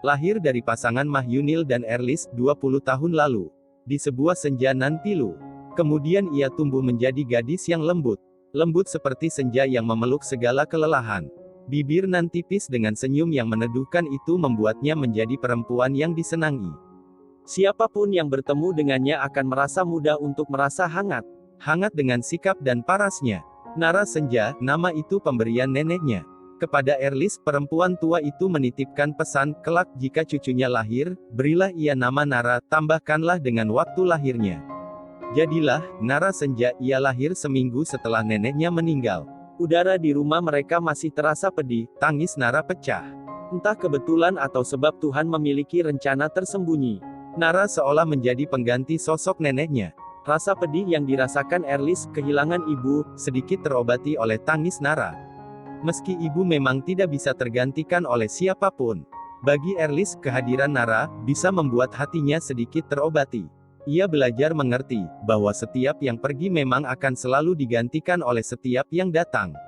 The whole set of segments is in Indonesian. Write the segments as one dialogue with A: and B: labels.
A: lahir dari pasangan Mahyunil dan Erlis 20 tahun lalu. Di sebuah senja nan pilu. Kemudian ia tumbuh menjadi gadis yang lembut. Lembut seperti senja yang memeluk segala kelelahan. Bibir nan tipis dengan senyum yang meneduhkan itu membuatnya menjadi perempuan yang disenangi. Siapapun yang bertemu dengannya akan merasa mudah untuk merasa hangat. Hangat dengan sikap dan parasnya. Nara Senja, nama itu pemberian neneknya. Kepada Erlis, perempuan tua itu menitipkan pesan, kelak jika cucunya lahir, berilah ia nama Nara, tambahkanlah dengan waktu lahirnya. Jadilah, Nara Senja, ia lahir seminggu setelah neneknya meninggal. Udara di rumah mereka masih terasa pedih, tangis Nara pecah. Entah kebetulan atau sebab Tuhan memiliki rencana tersembunyi. Nara seolah menjadi pengganti sosok neneknya. Rasa pedih yang dirasakan Erlis, kehilangan ibu, sedikit terobati oleh tangis Nara. Meski ibu memang tidak bisa tergantikan oleh siapapun. Bagi Erlis, kehadiran Nara, bisa membuat hatinya sedikit terobati. Ia belajar mengerti, bahwa setiap yang pergi memang akan selalu digantikan oleh setiap yang datang.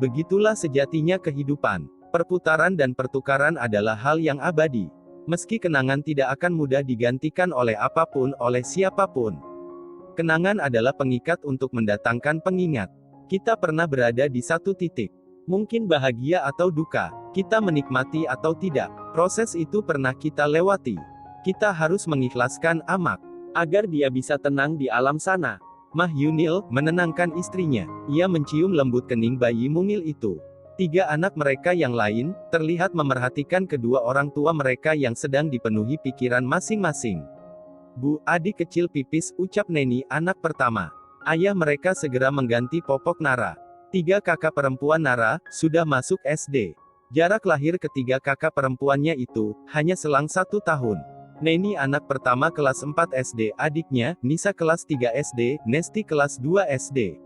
A: Begitulah sejatinya kehidupan. Perputaran dan pertukaran adalah hal yang abadi. Meski kenangan tidak akan mudah digantikan oleh apapun, oleh siapapun. Kenangan adalah pengikat untuk mendatangkan pengingat. Kita pernah berada di satu titik. Mungkin bahagia atau duka. Kita menikmati atau tidak. Proses itu pernah kita lewati. Kita harus mengikhlaskan Amak. Agar dia bisa tenang di alam sana. Mahyunil menenangkan istrinya. Ia mencium lembut kening bayi mungil itu. 3 anak mereka yang lain, terlihat memerhatikan kedua orang tua mereka yang sedang dipenuhi pikiran masing-masing. Bu, adik kecil pipis, ucap Neni, anak pertama. Ayah mereka segera mengganti popok Nara. 3 kakak perempuan Nara, sudah masuk SD. Jarak lahir ketiga kakak perempuannya itu, hanya selang 1 tahun. Neni anak pertama kelas 4 SD, adiknya, Nisa kelas 3 SD, Nesti kelas 2 SD.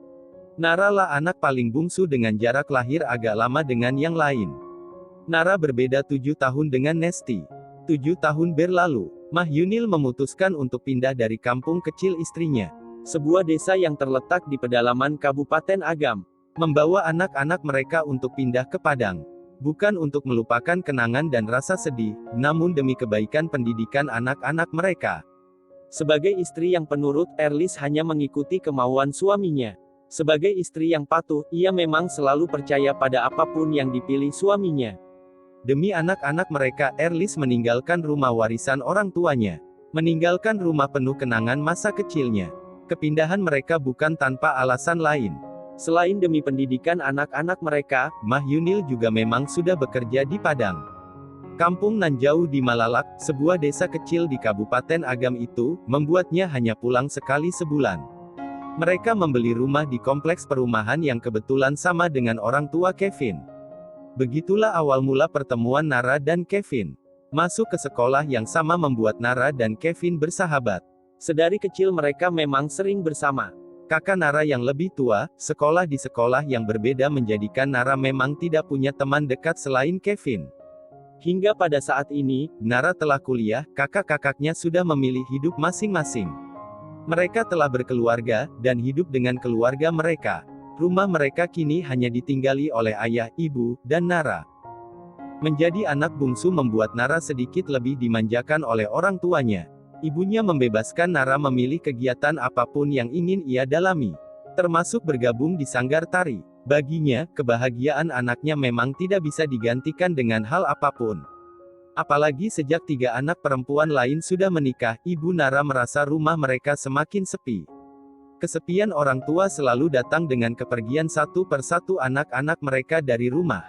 A: Nara lah anak paling bungsu dengan jarak lahir agak lama dengan yang lain. Nara berbeda 7 tahun dengan Nesti. 7 tahun berlalu, Mahyunil memutuskan untuk pindah dari kampung kecil istrinya. Sebuah desa yang terletak di pedalaman Kabupaten Agam. Membawa anak-anak mereka untuk pindah ke Padang. Bukan untuk melupakan kenangan dan rasa sedih, namun demi kebaikan pendidikan anak-anak mereka. Sebagai istri yang penurut, Erlis hanya mengikuti kemauan suaminya. Sebagai istri yang patuh, ia memang selalu percaya pada apapun yang dipilih suaminya. Demi anak-anak mereka, Erlis meninggalkan rumah warisan orang tuanya. Meninggalkan rumah penuh kenangan masa kecilnya. Kepindahan mereka bukan tanpa alasan lain. Selain demi pendidikan anak-anak mereka, Mahyunil juga memang sudah bekerja di Padang. Kampung nan jauh di Malalak, sebuah desa kecil di Kabupaten Agam itu, membuatnya hanya pulang sekali sebulan. Mereka membeli rumah di kompleks perumahan yang kebetulan sama dengan orang tua Kevin. Begitulah awal mula pertemuan Nara dan Kevin. Masuk ke sekolah yang sama membuat Nara dan Kevin bersahabat. Sedari kecil mereka memang sering bersama. Kakak Nara yang lebih tua, sekolah di sekolah yang berbeda menjadikan Nara memang tidak punya teman dekat selain Kevin. Hingga pada saat ini, Nara telah kuliah, kakak-kakaknya sudah memilih hidup masing-masing. Mereka telah berkeluarga, dan hidup dengan keluarga mereka. Rumah mereka kini hanya ditinggali oleh ayah, ibu, dan Nara. Menjadi anak bungsu membuat Nara sedikit lebih dimanjakan oleh orang tuanya. Ibunya membebaskan Nara memilih kegiatan apapun yang ingin ia dalami. Termasuk bergabung di sanggar tari. Baginya, kebahagiaan anaknya memang tidak bisa digantikan dengan hal apapun. Apalagi sejak 3 anak perempuan lain sudah menikah, ibu Nara merasa rumah mereka semakin sepi. Kesepian orang tua selalu datang dengan kepergian satu persatu anak-anak mereka dari rumah.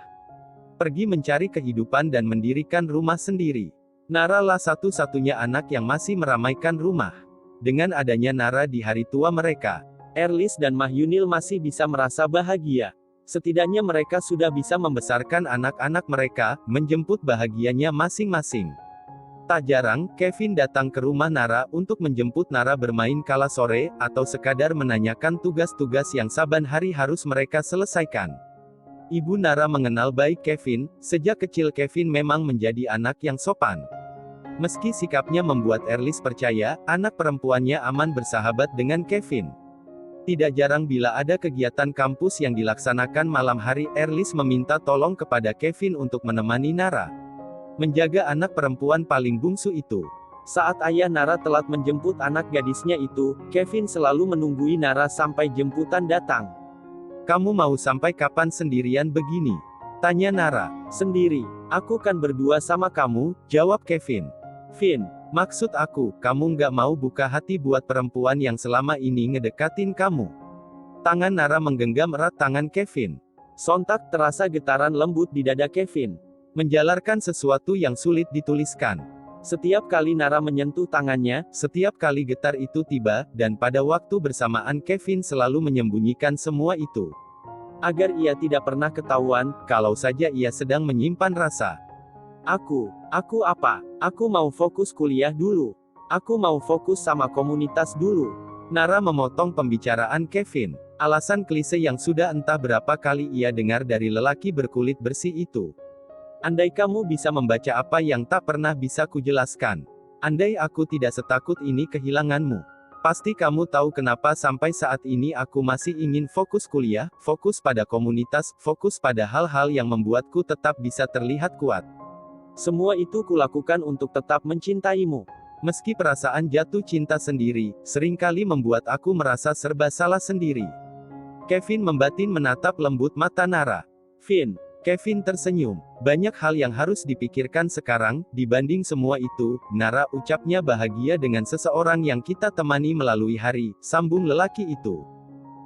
A: Pergi mencari kehidupan dan mendirikan rumah sendiri. Nara lah satu-satunya anak yang masih meramaikan rumah. Dengan adanya Nara di hari tua mereka, Erlis dan Mahyunil masih bisa merasa bahagia. Setidaknya mereka sudah bisa membesarkan anak-anak mereka, menjemput bahagianya masing-masing. Tak jarang, Kevin datang ke rumah Nara untuk menjemput Nara bermain kala sore, atau sekadar menanyakan tugas-tugas yang saban hari harus mereka selesaikan. Ibu Nara mengenal baik Kevin, sejak kecil Kevin memang menjadi anak yang sopan. Meski sikapnya membuat Erlis percaya, anak perempuannya aman bersahabat dengan Kevin. Tidak jarang bila ada kegiatan kampus yang dilaksanakan malam hari, Erlis meminta tolong kepada Kevin untuk menemani Nara. menjaga anak perempuan paling bungsu itu. Saat ayah Nara telat menjemput anak gadisnya itu, Kevin selalu menunggui Nara sampai jemputan datang. "Kamu mau sampai kapan sendirian begini?" tanya Nara. "Sendiri. Aku kan berdua sama kamu," jawab Kevin. "Vin, maksud aku, kamu nggak mau buka hati buat perempuan yang selama ini ngedekatin kamu?" Tangan Nara menggenggam erat tangan Kevin. Sontak terasa getaran lembut di dada Kevin. Menjalarkan sesuatu yang sulit dituliskan. Setiap kali Nara menyentuh tangannya, setiap kali getar itu tiba, dan pada waktu bersamaan Kevin selalu menyembunyikan semua itu. Agar ia tidak pernah ketahuan, kalau saja ia sedang menyimpan rasa. Aku apa? Aku mau fokus kuliah dulu. Aku mau fokus sama komunitas dulu." Nara memotong pembicaraan Kevin. Alasan klise yang sudah entah berapa kali ia dengar dari lelaki berkulit bersih itu. "Andai kamu bisa membaca apa yang tak pernah bisa kujelaskan. Andai aku tidak setakut ini kehilanganmu. Pasti kamu tahu kenapa sampai saat ini aku masih ingin fokus kuliah, fokus pada komunitas, fokus pada hal-hal yang membuatku tetap bisa terlihat kuat. Semua itu kulakukan untuk tetap mencintaimu. Meski perasaan jatuh cinta sendiri, seringkali membuat aku merasa serba salah sendiri." Kevin membatin menatap lembut mata Nara. "Vin." Kevin tersenyum. "Banyak hal yang harus dipikirkan sekarang, dibanding semua itu, Nara," ucapnya bahagia dengan seseorang yang kita temani melalui hari, sambung lelaki itu.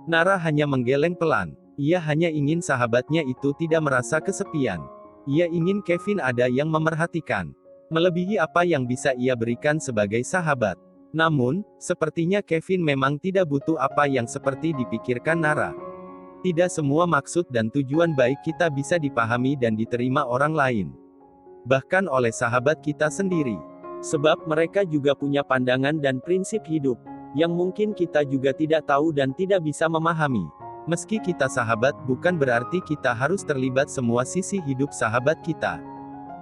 A: Nara hanya menggeleng pelan. Ia hanya ingin sahabatnya itu tidak merasa kesepian. Ia ingin Kevin ada yang memerhatikan. Melebihi apa yang bisa ia berikan sebagai sahabat. Namun, sepertinya Kevin memang tidak butuh apa yang seperti dipikirkan Nara. Tidak semua maksud dan tujuan baik kita bisa dipahami dan diterima orang lain. Bahkan oleh sahabat kita sendiri. Sebab mereka juga punya pandangan dan prinsip hidup, yang mungkin kita juga tidak tahu dan tidak bisa memahami. Meski kita sahabat, bukan berarti kita harus terlibat semua sisi hidup sahabat kita.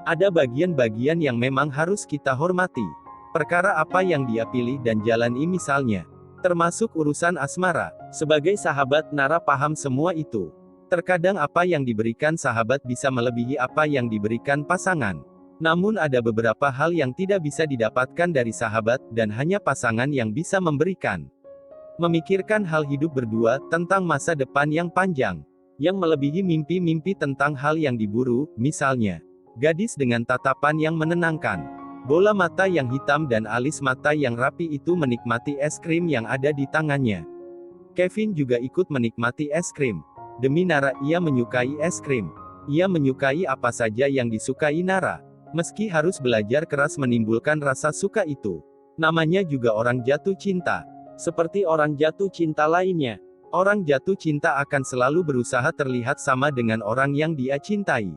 A: Ada bagian-bagian yang memang harus kita hormati. Perkara apa yang dia pilih dan jalani misalnya. Termasuk urusan asmara. Sebagai sahabat, Nara paham semua itu. Terkadang apa yang diberikan sahabat bisa melebihi apa yang diberikan pasangan. Namun ada beberapa hal yang tidak bisa didapatkan dari sahabat, dan hanya pasangan yang bisa memberikan. Memikirkan hal hidup berdua, tentang masa depan yang panjang. Yang melebihi mimpi-mimpi tentang hal yang diburu, misalnya. Gadis dengan tatapan yang menenangkan. Bola mata yang hitam dan alis mata yang rapi itu menikmati es krim yang ada di tangannya. Kevin juga ikut menikmati es krim. Demi Nara, ia menyukai es krim. Ia menyukai apa saja yang disukai Nara. Meski harus belajar keras menimbulkan rasa suka itu. Namanya juga orang jatuh cinta. Seperti orang jatuh cinta lainnya. Orang jatuh cinta akan selalu berusaha terlihat sama dengan orang yang dia cintai.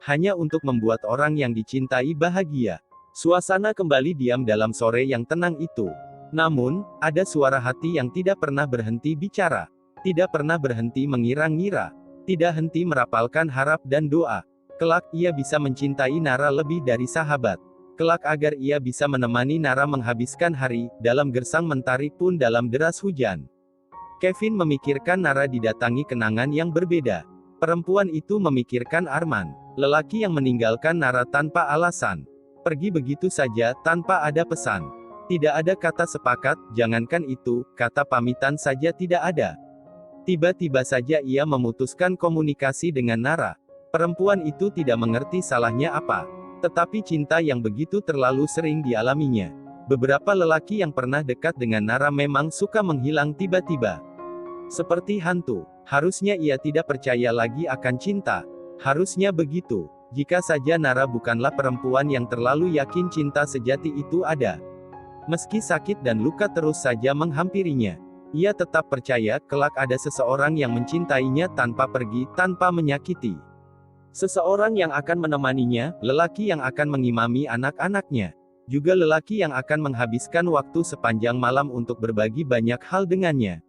A: Hanya untuk membuat orang yang dicintai bahagia. Suasana kembali diam dalam sore yang tenang itu. Namun, ada suara hati yang tidak pernah berhenti bicara. Tidak pernah berhenti mengira-ngira. Tidak henti merapalkan harap dan doa. Kelak, ia bisa mencintai Nara lebih dari sahabat. Kelak agar ia bisa menemani Nara menghabiskan hari, dalam gersang mentari pun dalam deras hujan. Kevin memikirkan Nara didatangi kenangan yang berbeda. Perempuan itu memikirkan Arman. Lelaki yang meninggalkan Nara tanpa alasan. Pergi begitu saja, tanpa ada pesan. Tidak ada kata sepakat, jangankan itu, kata pamitan saja tidak ada. Tiba-tiba saja ia memutuskan komunikasi dengan Nara. Perempuan itu tidak mengerti salahnya apa. Tetapi cinta yang begitu terlalu sering dialaminya. Beberapa lelaki yang pernah dekat dengan Nara memang suka menghilang tiba-tiba. Seperti hantu. Harusnya ia tidak percaya lagi akan cinta. Harusnya begitu. Jika saja Nara bukanlah perempuan yang terlalu yakin cinta sejati itu ada. Meski sakit dan luka terus saja menghampirinya. Ia tetap percaya, kelak ada seseorang yang mencintainya tanpa pergi, tanpa menyakiti. Seseorang yang akan menemaninya, lelaki yang akan mengimami anak-anaknya. Juga lelaki yang akan menghabiskan waktu sepanjang malam untuk berbagi banyak hal dengannya.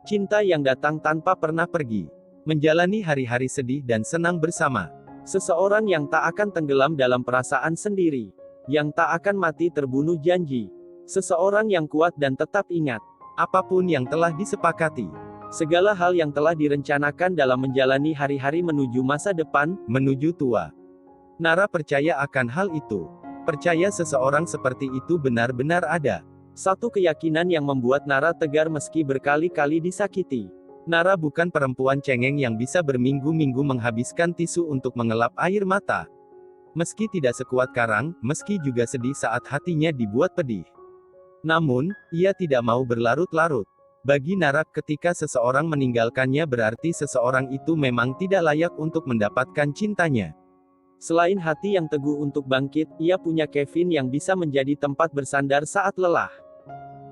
A: Cinta yang datang tanpa pernah pergi. Menjalani hari-hari sedih dan senang bersama. Seseorang yang tak akan tenggelam dalam perasaan sendiri. Yang tak akan mati terbunuh janji. Seseorang yang kuat dan tetap ingat. Apapun yang telah disepakati. Segala hal yang telah direncanakan dalam menjalani hari-hari menuju masa depan, menuju tua. Nara percaya akan hal itu. Percaya seseorang seperti itu benar-benar ada. Satu keyakinan yang membuat Nara tegar meski berkali-kali disakiti. Nara bukan perempuan cengeng yang bisa berminggu-minggu menghabiskan tisu untuk mengelap air mata. Meski tidak sekuat karang, meski juga sedih saat hatinya dibuat pedih. Namun, ia tidak mau berlarut-larut. Bagi Nara, ketika seseorang meninggalkannya berarti seseorang itu memang tidak layak untuk mendapatkan cintanya. Selain hati yang teguh untuk bangkit, ia punya Kevin yang bisa menjadi tempat bersandar saat lelah.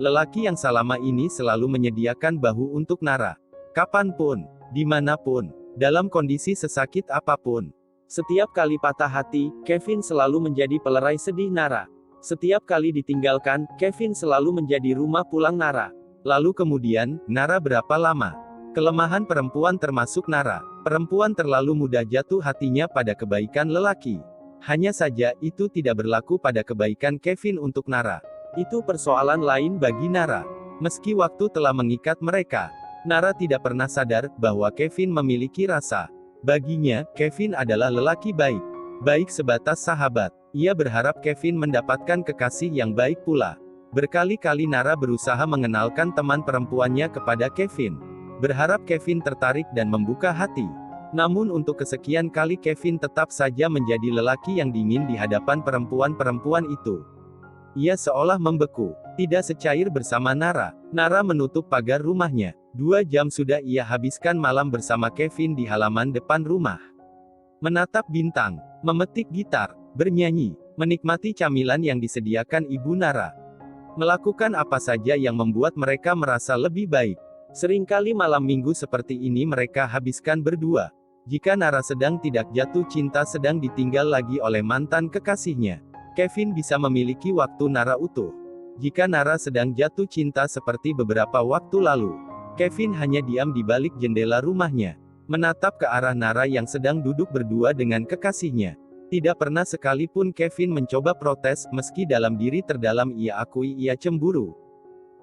A: Lelaki yang selama ini selalu menyediakan bahu untuk Nara. Kapanpun, dimanapun, dalam kondisi sesakit apapun. Setiap kali patah hati, Kevin selalu menjadi pelerai sedih Nara. Setiap kali ditinggalkan, Kevin selalu menjadi rumah pulang Nara. Lalu kemudian, Nara berapa lama? Kelemahan perempuan termasuk Nara. Perempuan terlalu mudah jatuh hatinya pada kebaikan lelaki. Hanya saja, itu tidak berlaku pada kebaikan Kevin untuk Nara. Itu persoalan lain bagi Nara. Meski waktu telah mengikat mereka, Nara tidak pernah sadar bahwa Kevin memiliki rasa. Baginya, Kevin adalah lelaki baik. Baik sebatas sahabat. Ia berharap Kevin mendapatkan kekasih yang baik pula. Berkali-kali Nara berusaha mengenalkan teman perempuannya kepada Kevin. Berharap Kevin tertarik dan membuka hati. Namun untuk kesekian kali Kevin tetap saja menjadi lelaki yang dingin di hadapan perempuan-perempuan itu. Ia seolah membeku. Tidak secair bersama Nara. Nara menutup pagar rumahnya. 2 jam sudah ia habiskan malam bersama Kevin di halaman depan rumah. Menatap bintang, memetik gitar, bernyanyi, menikmati camilan yang disediakan ibu Nara. Melakukan apa saja yang membuat mereka merasa lebih baik. Seringkali malam minggu seperti ini mereka habiskan berdua. Jika Nara sedang tidak jatuh cinta sedang ditinggal lagi oleh mantan kekasihnya, Kevin bisa memiliki waktu Nara utuh. Jika Nara sedang jatuh cinta seperti beberapa waktu lalu, Kevin hanya diam di balik jendela rumahnya, menatap ke arah Nara yang sedang duduk berdua dengan kekasihnya. Tidak pernah sekalipun Kevin mencoba protes, meski dalam diri terdalam ia akui ia cemburu.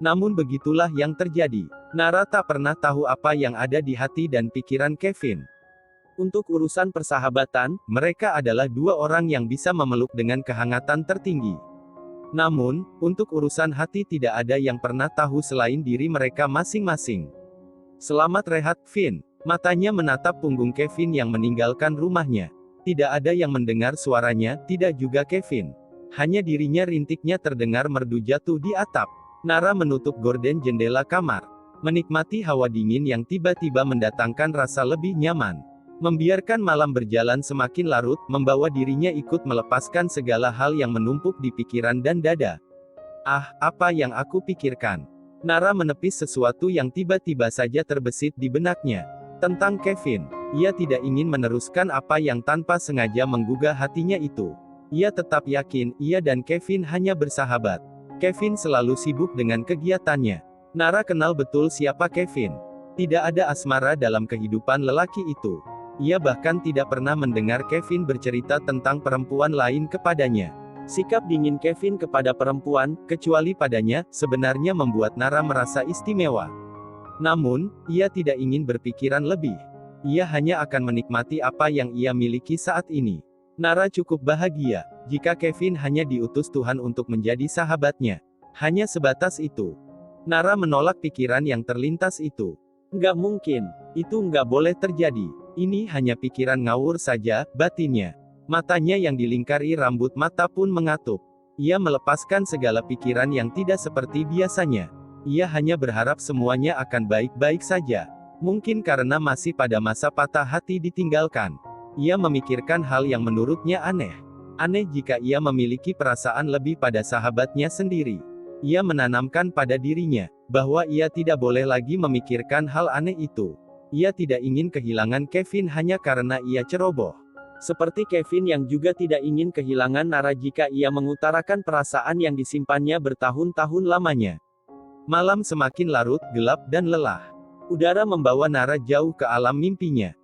A: Namun begitulah yang terjadi. Nara tak pernah tahu apa yang ada di hati dan pikiran Kevin. Untuk urusan persahabatan, mereka adalah 2 orang yang bisa memeluk dengan kehangatan tertinggi. Namun, untuk urusan hati tidak ada yang pernah tahu selain diri mereka masing-masing. Selamat rehat, Vin. Matanya menatap punggung Kevin yang meninggalkan rumahnya. Tidak ada yang mendengar suaranya, tidak juga Kevin. Hanya dirinya rintiknya terdengar merdu jatuh di atap. Nara menutup gorden jendela kamar. Menikmati hawa dingin yang tiba-tiba mendatangkan rasa lebih nyaman. Membiarkan malam berjalan semakin larut, membawa dirinya ikut melepaskan segala hal yang menumpuk di pikiran dan dada. Ah, apa yang aku pikirkan? Nara menepis sesuatu yang tiba-tiba saja terbesit di benaknya. Tentang Kevin. Ia tidak ingin meneruskan apa yang tanpa sengaja menggugah hatinya itu. Ia tetap yakin, ia dan Kevin hanya bersahabat. Kevin selalu sibuk dengan kegiatannya. Nara kenal betul siapa Kevin. Tidak ada asmara dalam kehidupan lelaki itu. Ia bahkan tidak pernah mendengar Kevin bercerita tentang perempuan lain kepadanya. Sikap dingin Kevin kepada perempuan, kecuali padanya, sebenarnya membuat Nara merasa istimewa. Namun, ia tidak ingin berpikiran lebih. Ia hanya akan menikmati apa yang ia miliki saat ini. Nara cukup bahagia, jika Kevin hanya diutus Tuhan untuk menjadi sahabatnya. Hanya sebatas itu. Nara menolak pikiran yang terlintas itu. Nggak mungkin. Itu nggak boleh terjadi. Ini hanya pikiran ngawur saja, batinnya. Matanya yang dilingkari rambut mata pun mengatup. Ia melepaskan segala pikiran yang tidak seperti biasanya. Ia hanya berharap semuanya akan baik-baik saja. Mungkin karena masih pada masa patah hati ditinggalkan. Ia memikirkan hal yang menurutnya aneh. Aneh jika ia memiliki perasaan lebih pada sahabatnya sendiri. Ia menanamkan pada dirinya, bahwa ia tidak boleh lagi memikirkan hal aneh itu. Ia tidak ingin kehilangan Kevin hanya karena ia ceroboh. Seperti Kevin yang juga tidak ingin kehilangan Nara jika ia mengutarakan perasaan yang disimpannya bertahun-tahun lamanya. Malam semakin larut, gelap dan lelah. Udara membawa Nara jauh ke alam mimpinya.